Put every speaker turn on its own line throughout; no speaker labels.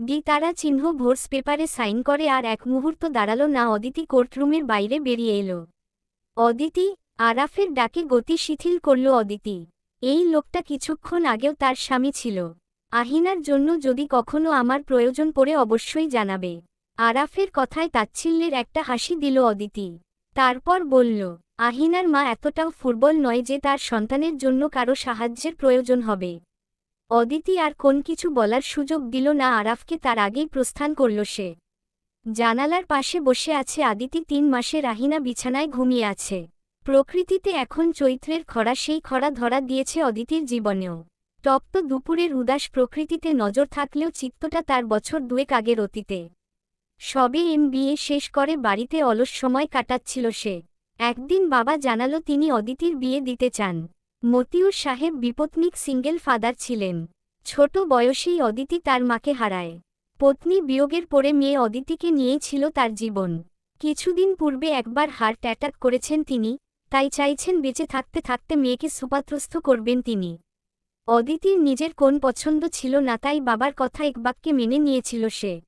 তারা চিহ্ন ভোর্স পেপারে সাইন করে আর এক মুহূর্ত দাঁড়ালো না। অদিতি কোর্টরুমের বাইরে বেরিয়ে এলো। অদিতি! আরাফের ডাকে গতি শিথিল করল অদিতি। এই লোকটা কিছুক্ষণ আগেও তার স্বামী ছিল। আহিনার জন্য যদি কখনো আমার প্রয়োজন পড়ে অবশ্যই জানাবে। আরাফের কথায় তাচ্ছিল্যের একটা হাসি দিল অদিতি। তারপর বলল, আহিনার মা এতটাও ফুটবল নয় যে তার সন্তানের জন্য কারো সাহায্যের প্রয়োজন হবে। অদিতি আর কোন কিছু বলার সুযোগ দিল না আরাফকে, তার আগেই প্রস্থান করল সে। জানালার পাশে বসে আছে আদিতি। ৩ মাসের আহিনা বিছানায় ঘুমিয়ে আছে। প্রকৃতিতে এখন চৈত্রের খরা, সেই খরা ধরা দিয়েছে অদিতির জীবনেও। তপ্ত দুপুরের উদাস প্রকৃতিতে নজর থাকলেও চিত্তটা তার বছর ২ আগের অতীতে। সবে MBA শেষ করে বাড়িতে অলস সময় কাটাচ্ছিল সে। একদিন বাবা জানালো তিনি অদিতির বিয়ে দিতে চান। মতিউর সাহেব বিপত্নিক সিঙ্গেল ফাদার ছিলেন। ছোট বয়সেই অদিতি তার মাকে হারায়। পত্নী বিয়োগের পরে মেয়ে অদিতিকে নিয়েই ছিল তার জীবন। কিছুদিন পূর্বে একবার হার্ট অ্যাটাক করেছেন তিনি, তাই চাইছেন বেঁচে থাকতে থাকতে মেয়েকে সুপাত্রস্থ করবেন তিনি। অদিতির নিজের কোন পছন্দ ছিল না, তাই বাবার কথা একবাক্যে মেনে নিয়েছিল সে।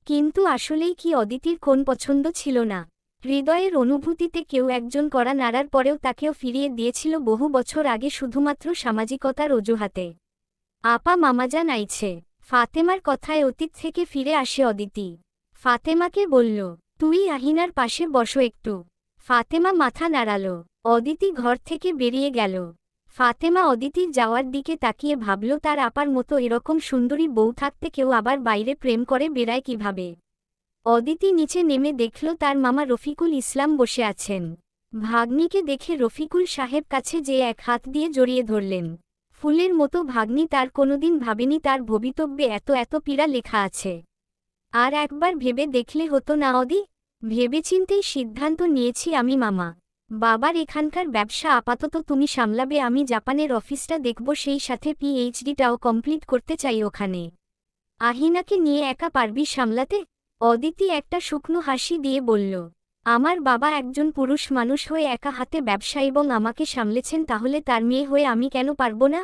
কিন্তু আসলেই কি অদিতির কোন পছন্দ ছিল না? হৃদয়ের অনুভূতিতে কেউ একজন কড়া নাড়ার পরেও তাকেও ফিরিয়ে দিয়েছিল বহু বছর আগে, শুধুমাত্র সামাজিকতার অজুহাতে। আপা মামাজান আইছে। ফাতেমার কথায় অতীত থেকে ফিরে আসে অদিতি। ফাতেমাকে বলল, তুই আহিনার পাশে বসো একটু। ফাতেমা মাথা নাড়াল। অদিতি ঘর থেকে বেরিয়ে গেল। ফাতেমা অদিতির যাওয়ার দিকে তাকিয়ে ভাবল, তার আপার মতো এরকম সুন্দরী বউ থাকতে কেউ আবার বাইরে প্রেম করে বেড়ায় কিভাবে। অদিতি নিচে নেমে দেখল তার মামা রফিকুল ইসলাম বসে আছেন। ভাগ্নিকে দেখে রফিকুল সাহেব কাছে যেয়ে এক হাত দিয়ে জড়িয়ে ধরলেন। ফুলের মতো ভাগ্নি, তার কোনোদিন ভাবেনি তার ভবিতব্যে এত এত পীড়া লেখা আছে। আর একবার ভেবে দেখলে হতো না অদি? ভেবেচিন্তেই সিদ্ধান্ত নিয়েছি আমি মামা। বাবার এখানকার ব্যবসা আপাতত তুমি সামলাবে, আমি জাপানের অফিসটা দেখব, সেই সাথে PhDটাও কমপ্লিট করতে চাই ওখানে। আহিনাকে নিয়ে একা পারবি সামলাতে? অদিতি একটা শুকনো হাসি দিয়ে বলল, আমার বাবা একজন পুরুষ মানুষ হয়ে একা হাতে ব্যবসা এবং আমাকে সামলেছেন, তাহলে তার মেয়ে হয়ে আমি কেন পারব না?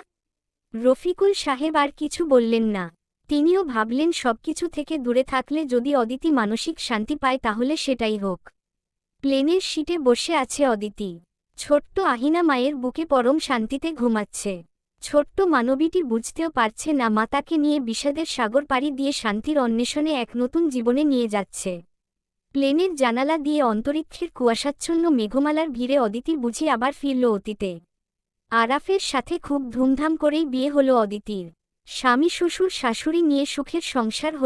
রফিকুল সাহেব আর কিছু বললেন না। তিনিও ভাবলেন সবকিছু থেকে দূরে থাকলে যদি অদিতি মানসিক শান্তি পায় তাহলে সেটাই হোক। প্লেনের সিটে বসে আছে অদিতি। ছোট্ট আহিনা মায়ের বুকে পরম শান্তিতে ঘুমাচ্ছে। ছোট্ট মানবীটি বুঝতেও পারছে না মা তাকে নিয়ে বিষাদের সাগর পাড়ি দিয়ে শান্তির অন্বেষণে এক নতুন জীবনে নিয়ে যাচ্ছে। প্লেনের জানালা দিয়ে অন্তরিক্ষের কুয়াশাচ্ছন্ন মেঘমালার ভিড়ে অদিতি বুঝি আবার ফিরল অতীতে। আরাফের সাথে খুব ধুমধাম করেই বিয়ে হলো অদিতির। স্বামী শ্বশুর শাশুড়ি নিয়ে সুখের সংসার হল।